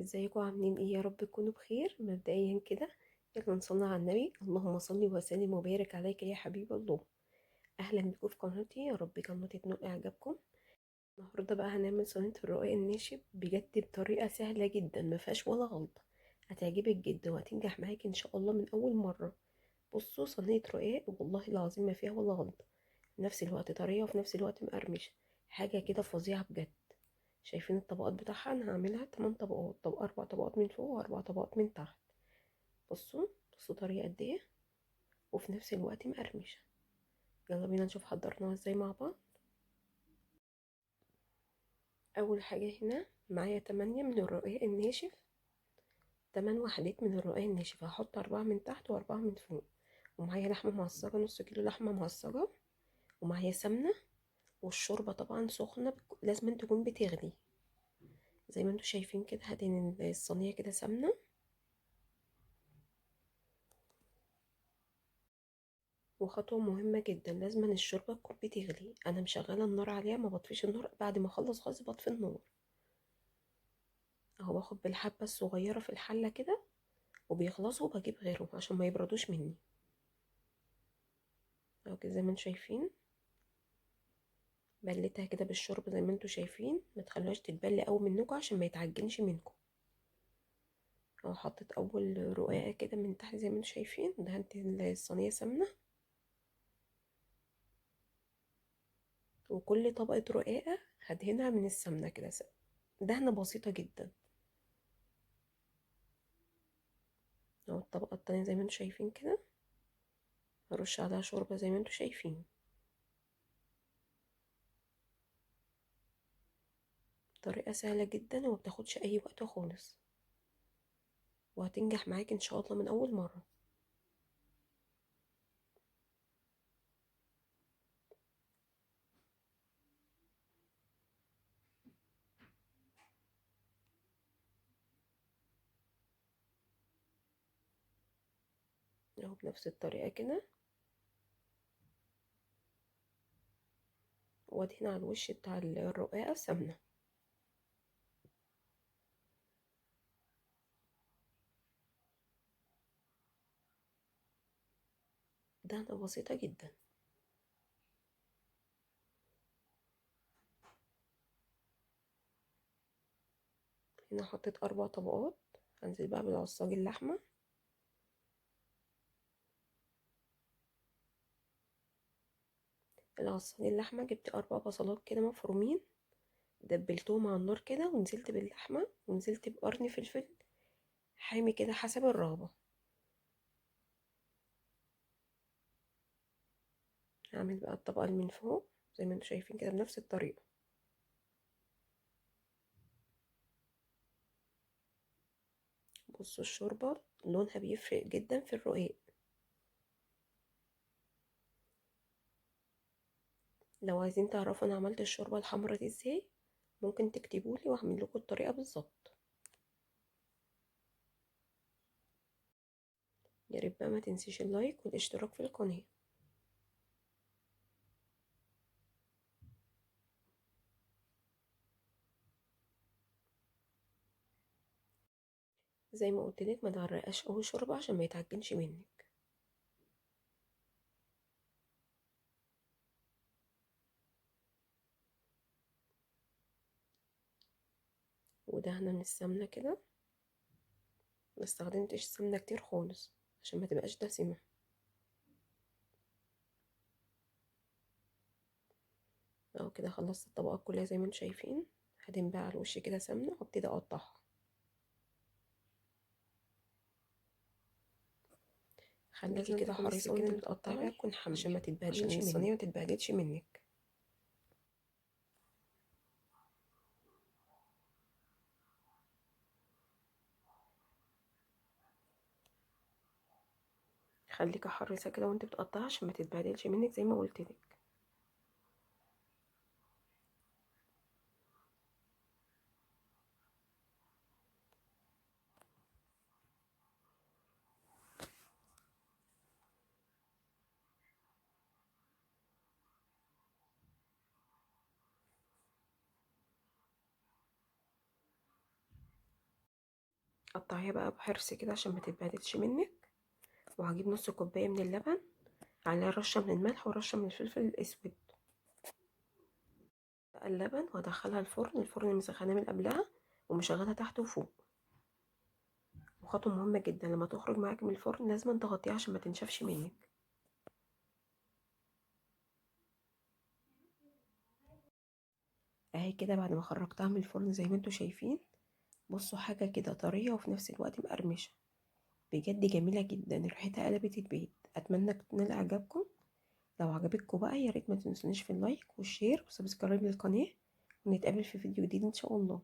ازيكم عاملين ايه؟ يا رب تكونوا بخير. مبدئيا كده يلا نصلي على النبي. اللهم صل وسلم وبارك عليك يا حبيب الله. اهلا بكم في قناتي، يا رب قناتي تنول اعجابكم. النهارده بقى هنعمل صينيه الرقاق الناشف بجد بطريقه سهله جدا ما فيهاش ولا غلطه. هتعجبك جدا وهتنجح معاك ان شاء الله من اول مره. بصوا، صينيه رقاق والله العظيم ما فيها ولا غلطه، في نفس الوقت طريه وفي نفس الوقت مقرمشه. حاجه كده فظيعه بجد. شايفين الطبقات بتاعها؟ انا هعملها 8 طبقات، 4 طبقات من فوق و4 طبقات من تحت. بصوا، بصوا طريقة قد ايه وفي نفس الوقت مقرمشة. يلا بينا نشوف حضرناها ازاي مع بعض. اول حاجة هنا معايا 8 من الرقاق الناشف، 8 وحدات من الرقاق الناشف. هحط 4 من تحت و4 من فوق. ومعايا لحمة معصجة، نص كيلو لحمة معصجة. ومعايا سمنة. والشوربة طبعا سخنة، لازم تكون بتغلي. زي ما انتوا شايفين كده هدهن الصينية كده سمنة. وخطوة مهمة جدا، لازم الشوربة تكون بتغلي. انا مشغلة النار عليها، ما بطفيش النار، بعد ما اخلص خالص بطفي النار. اهو باخد بالحبة الصغيرة في الحلة كده وبيخلصوا وبجيب غيرهم عشان ما يبردوش مني. اهو كده زي ما انتوا شايفين، بلتها كده بالشرب زي ما انتوا شايفين. ما تخلوهاش تتبل قوي منكم عشان ما يتعجنش منكم. اهو حطيت اول رقاقة كده من تحت زي ما انتوا شايفين، دهنت الصينية سمنة. وكل طبقة رقاقة هدهنها من السمنة كده دهنة بسيطة جدا. اهو الطبقة التانية زي ما انتوا شايفين كده، هرش عليها شوربة زي ما انتوا شايفين. طريقة سهلة جدا ومبتاخدش اي وقت خالص، وهتنجح معاك ان شاء الله من اول مرة. اهو بنفس الطريقة كده، وادهن على الوش بتاع الرقاقة سمنة. دهنة بسيطة جدا. هنا حطيت 4 طبقات. هنزل بقى بالعصاج اللحمة. العصاج اللحمة جبت 4 بصلات كده مفرومين، دبلتهم على النار كده ونزلت باللحمة ونزلت بقرن فلفل حامي كده حسب الرغبة. هعمل بقى الطبقة اللي من فوق زي ما انتوا شايفين كده بنفس الطريقة. بصوا الشوربة لونها بيفرق جدا في الرقاق. لو عايزين تعرفوا انا عملت الشوربة الحمرا دي ازاي، ممكن تكتبولي واعمل لكم الطريقة بالظبط. يا ريت بقى ما تنسيش اللايك والاشتراك في القناة. زي ما قلت لك ما تعرقش قوي شوربة عشان ما يتعجنش منك. ودهنة من السمنة كده، ما استخدمتش سمنة كتير خالص عشان ما تبقاش دسمة. اهو كده خلصت الطبقات كلها زي ما انتم شايفين. هدهن بقى على الوش كده سمنة وابتدي اقطعها. خليكي لازم كده تكون حريصة وانت السكينة اللي بتقطعي بتقطعي بيها تكون عشان حامية ما عشان تتبهدلش الصينية منك. ما تتبهدلش منك. خليكي حريصة كده وانت بتقطعي عشان ما تتبهدلش منك زي ما قلت لك. قطعيها بقى بحرص كده عشان ما تتبهدلش منك. وهجيب نص كوبايه من اللبن، عليها رشه من الملح ورشه من الفلفل الاسود. بقى اللبن وادخلها الفرن، الفرن مسخناه من قبلها ومشغلها تحت وفوق. وخطوه مهمه جدا، لما تخرج معاك من الفرن لازم تغطيها عشان ما تنشفش منك. اهي كده بعد ما خرجتها من الفرن زي ما انتوا شايفين. بصوا حاجه كده طريه وفي نفس الوقت مقرمشه، بجد جميله جدا، ريحتها قلبت البيت. اتمنى تنال اعجابكم. لو عجبتكم بقى يا ريت ما تنسونيش في اللايك والشير وسبسكرايب للقناه، ونتقابل في فيديو جديد ان شاء الله.